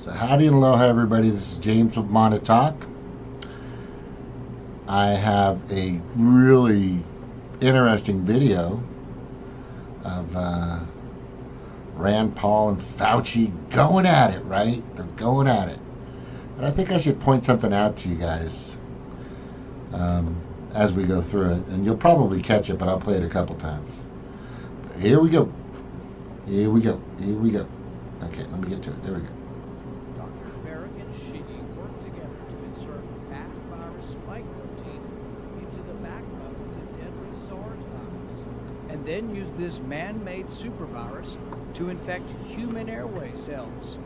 So howdy and aloha everybody, this is James with Mana Talk. I have a really interesting video of Rand Paul and Fauci going at it, right? They're going at it. And I think I should point something out to you guys as we go through it. And you'll probably catch it, but I'll play it a couple times. Here we go. Here we go. Here we go. Okay, let me get to it. There we go. Work together to insert bat virus spike protein into the backbone of the deadly SARS virus, and then use this man-made supervirus to infect human airway cells.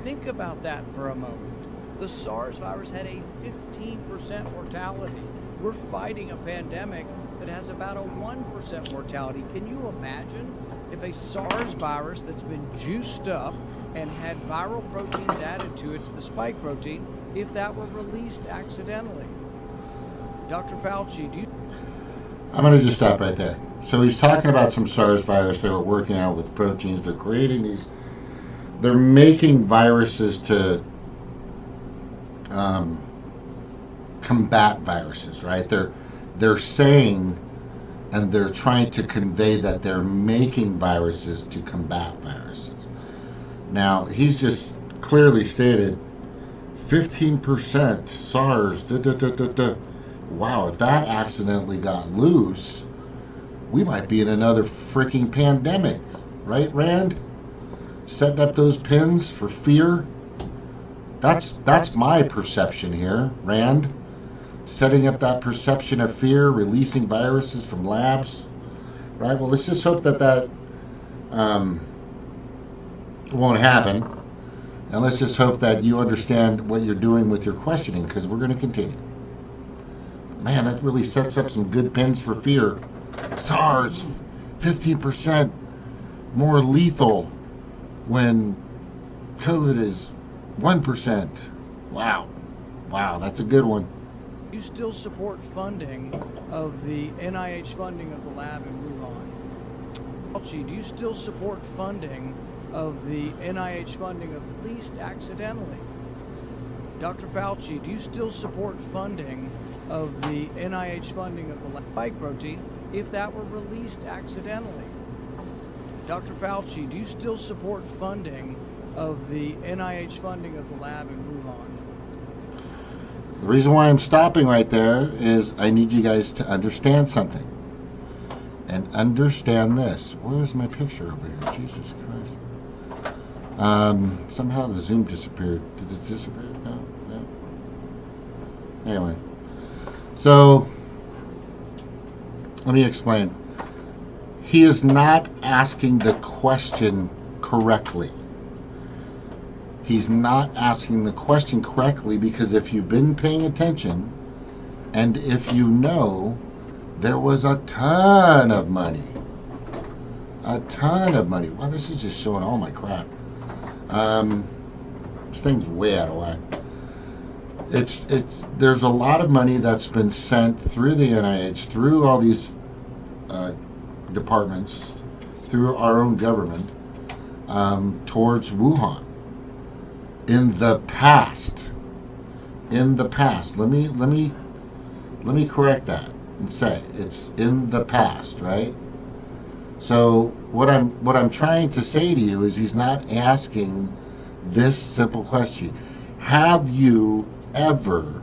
Think about that for a moment. The SARS virus had a 15% mortality. We're fighting a pandemic that has about a 1% mortality. Can you imagine if a SARS virus that's been juiced up and had viral proteins added to it, to the spike protein, if that were released accidentally? Dr. Fauci, do you... I'm going to just stop right there. So he's talking about some SARS virus they were working out with proteins. They're creating these, they're making viruses to combat viruses, right? They're saying, and they're trying to convey that they're making viruses to combat viruses. Now, he's just clearly stated 15% SARS. Wow, if that accidentally got loose, we might be in another freaking pandemic. Right, Rand? Setting up those pins for fear? That's my perception here, Rand. Setting up that perception of fear, releasing viruses from labs. Right, well, let's just hope that won't happen, and let's just hope that you understand what you're doing with your questioning, because we're going to continue. Man, that really sets up some good pins for fear. SARS, 15% more lethal when COVID is 1%. Wow, that's a good one. You still support funding of the NIH funding of the lab in Wuhan? Fauci, do you still support funding of the NIH funding of at least accidentally? Dr. Fauci, do you still support funding of the NIH funding of the spike protein if that were released accidentally? Dr. Fauci, do you still support funding of the NIH funding of the lab in Wuhan? The reason why I'm stopping right there is I need you guys to understand something. And understand this. Where is my picture over here? Jesus Christ. Somehow the Zoom disappeared. Did it disappear? No. Anyway. So, let me explain. He is not asking the question correctly. He's not asking the question correctly because if you've been paying attention, and if you know, there was a ton of money. A ton of money. Wow, this is just showing all my crap. This thing's way out of whack. There's a lot of money that's been sent through the NIH, through all these departments, through our own government, towards Wuhan. In the past. Let me correct that and say it's in the past, right? So what I'm trying to say to you is he's not asking this simple question. Have you ever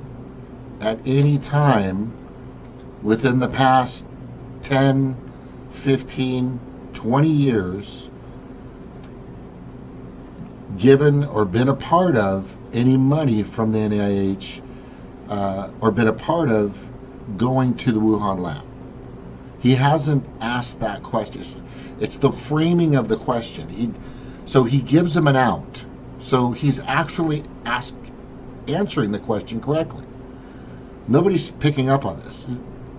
at any time within the past 10, 15, 20 years given or been a part of any money from the NIH or been a part of going to the Wuhan lab? He hasn't asked that question. It's the framing of the question. So he gives him an out. So he's actually answering the question correctly. Nobody's picking up on this.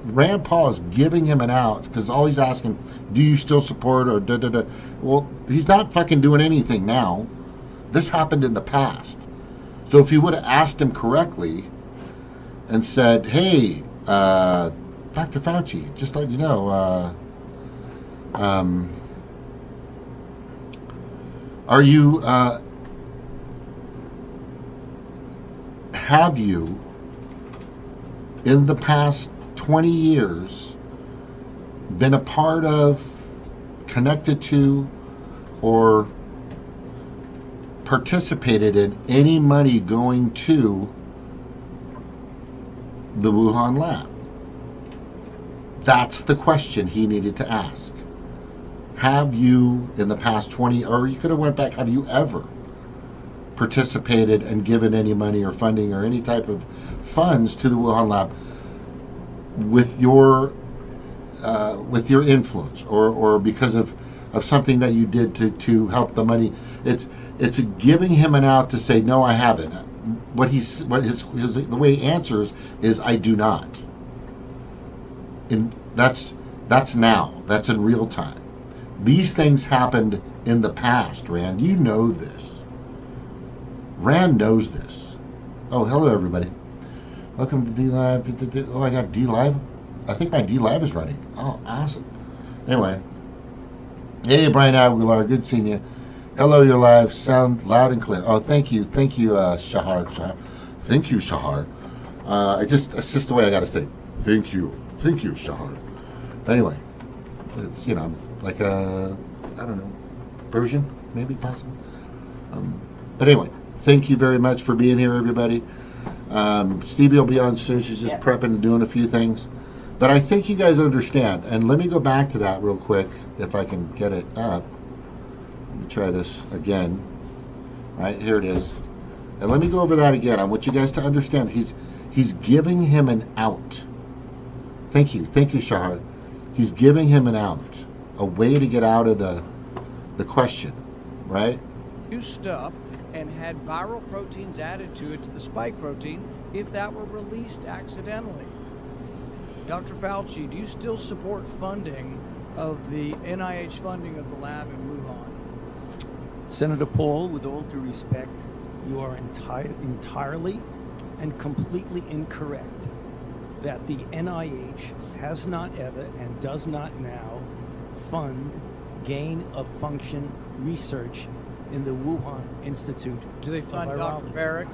Rand Paul is giving him an out because all he's asking, do you still support or da-da-da? Well, he's not fucking doing anything now. This happened in the past. So if he would have asked him correctly and said, hey, Dr. Fauci, just let you know, are you have you, in the past 20 years, been a part of, connected to, or participated in any money going to the Wuhan lab? That's the question he needed to ask. Have you, in the past 20, or you could have went back, have you ever participated and given any money or funding or any type of funds to the Wuhan lab with your influence, or because of something that you did to help the money? It's giving him an out to say, no, I haven't. The way he answers is, I do not. And that's now. That's in real time. These things happened in the past, Rand. You know this. Rand knows this. Oh, hello, everybody. Welcome to D-Live. Oh, I got D-Live. I think my D-Live is running. Oh, awesome. Anyway. Hey, Brian Aguilar. Good seeing you. Hello, you're live. Sound loud and clear. Oh, thank you. Thank you, Shahar. Thank you, Shahar. It's just the way I got to say. Thank you. Thank you, Shahar. Anyway, it's, like a, I don't know, Persian, maybe, possible. But anyway, thank you very much for being here, everybody. Stevie will be on soon. She's just prepping and doing a few things. But I think you guys understand. And let me go back to that real quick, if I can get it up. Let me try this again. Right, here it is. And let me go over that again. I want you guys to understand. He's giving him an out. Thank you, Shahar. He's giving him an out, a way to get out of the question, right? Used up and had viral proteins added to it, to the spike protein, if that were released accidentally. Dr. Fauci, do you still support funding of the NIH funding of the lab in Wuhan? Senator Paul, with all due respect, you are entirely and completely incorrect that the NIH has not ever and does not now fund gain-of-function research in the Wuhan Institute. Do they fund Dr. Barrick?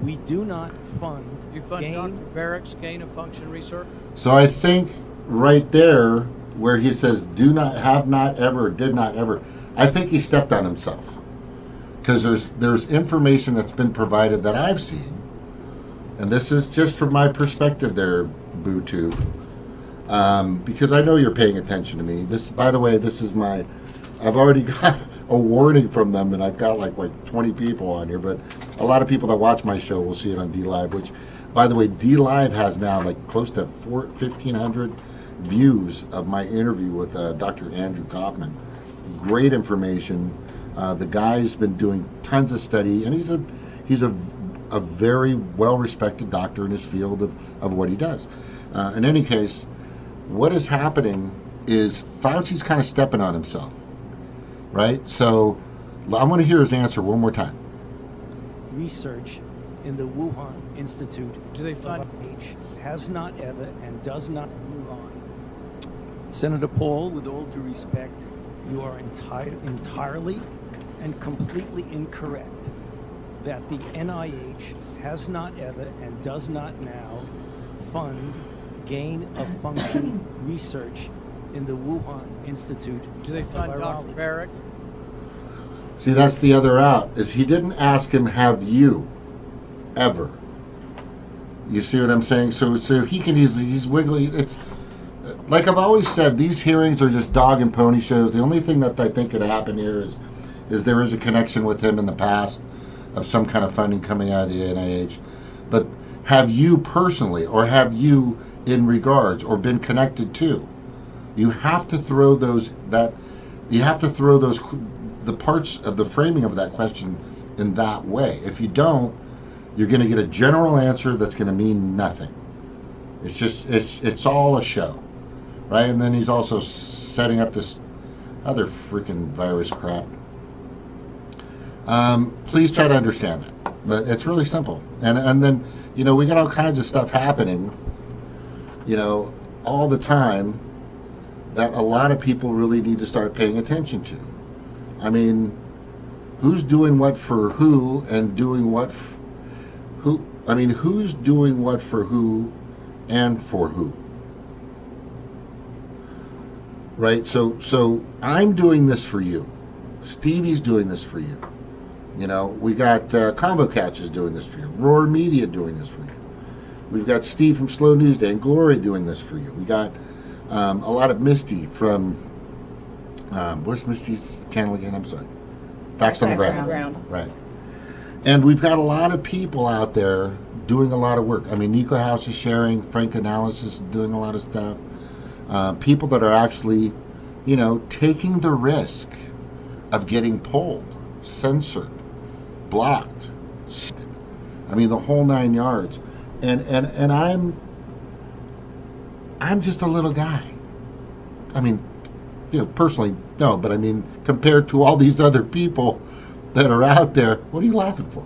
We do not fund. You fund Dr. Barrick's gain-of-function research? So I think right there where he says do not, have not ever, did not ever, I think he stepped on himself. Because there's information that's been provided that I've seen, and this is just from my perspective there, BooTube, because I know you're paying attention to me. This, by the way, this is I've already got a warning from them, and I've got like 20 people on here, but a lot of people that watch my show will see it on D-Live, which, by the way, D-Live has now like close to 1,500 views of my interview with Dr. Andrew Kaufman. Great information. The guy's been doing tons of study, and he's a very well-respected doctor in his field of what he does. In any case, what is happening is Fauci's kind of stepping on himself, right? So I want to hear his answer one more time. Research in the Wuhan Institute. Do they fund? Has not ever and does not Wuhan. Senator Paul, with all due respect, you are entirely and completely incorrect that the NIH has not ever and does not now fund gain-of-function research in the Wuhan Institute. Do they fund Dr. Barrick? See, that's the other out, is he didn't ask him, have you ever? You see what I'm saying? So he can easily, he's wiggly. It's like I've always said, these hearings are just dog and pony shows. The only thing that I think could happen here is there is a connection with him in the past of some kind of funding coming out of the NIH. But have you personally, or have you in regards, or been connected to? You have to throw the parts of the framing of that question in that way. If you don't, you're going to get a general answer that's going to mean nothing. It's all a show, right? And then he's also setting up this other freaking virus crap. Please try to understand that, but it's really simple. And then, we got all kinds of stuff happening, all the time that a lot of people really need to start paying attention to. I mean, who's doing what for who and doing what who? I mean, who's doing what for who and for who? Right? So I'm doing this for you. Stevie's doing this for you. You know, we got Convo Catch is doing this for you. Roar Media doing this for you. We've got Steve from Slow News Day and Glory doing this for you. We got a lot of Misty from, where's Misty's channel again? I'm sorry. Facts on the Ground. Right. And we've got a lot of people out there doing a lot of work. I mean, Nico House is sharing, Frank Analysis is doing a lot of stuff. People that are actually, you know, taking the risk of getting pulled, censored, blocked. I mean, the whole 9 yards. And I'm just a little guy. I mean, you know, personally, no, but I mean, compared to all these other people that are out there, what are you laughing for?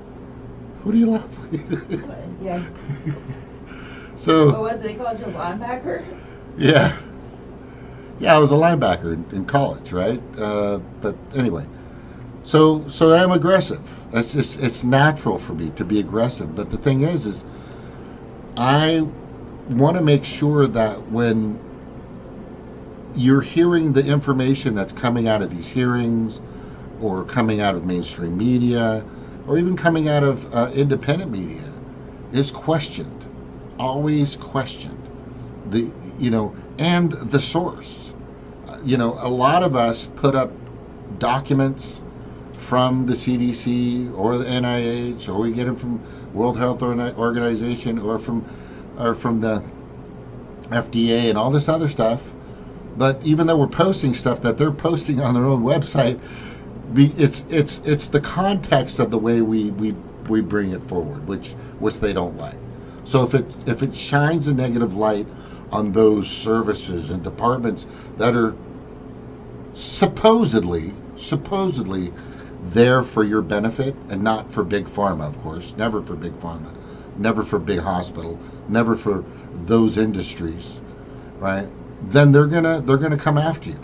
What are you laughing? Yeah. So. What was it? They called you a linebacker? Yeah. Yeah, I was a linebacker in college, right? But anyway, so I'm aggressive. That's just, it's natural for me to be aggressive. But the thing is I want to make sure that when you're hearing the information that's coming out of these hearings, or coming out of mainstream media, or even coming out of independent media, is questioned, always questioned. And the source. You know, a lot of us put up documents from the CDC or the NIH, or we get them from World Health Organization, or from the FDA and all this other stuff. But even though we're posting stuff that they're posting on their own website, it's the context of the way we bring it forward, which they don't like. So if it shines a negative light on those services and departments that are supposedly there for your benefit and not for Big Pharma, of course, never for Big Pharma, never for Big Hospital, never for those industries, right? Then they're gonna come after you.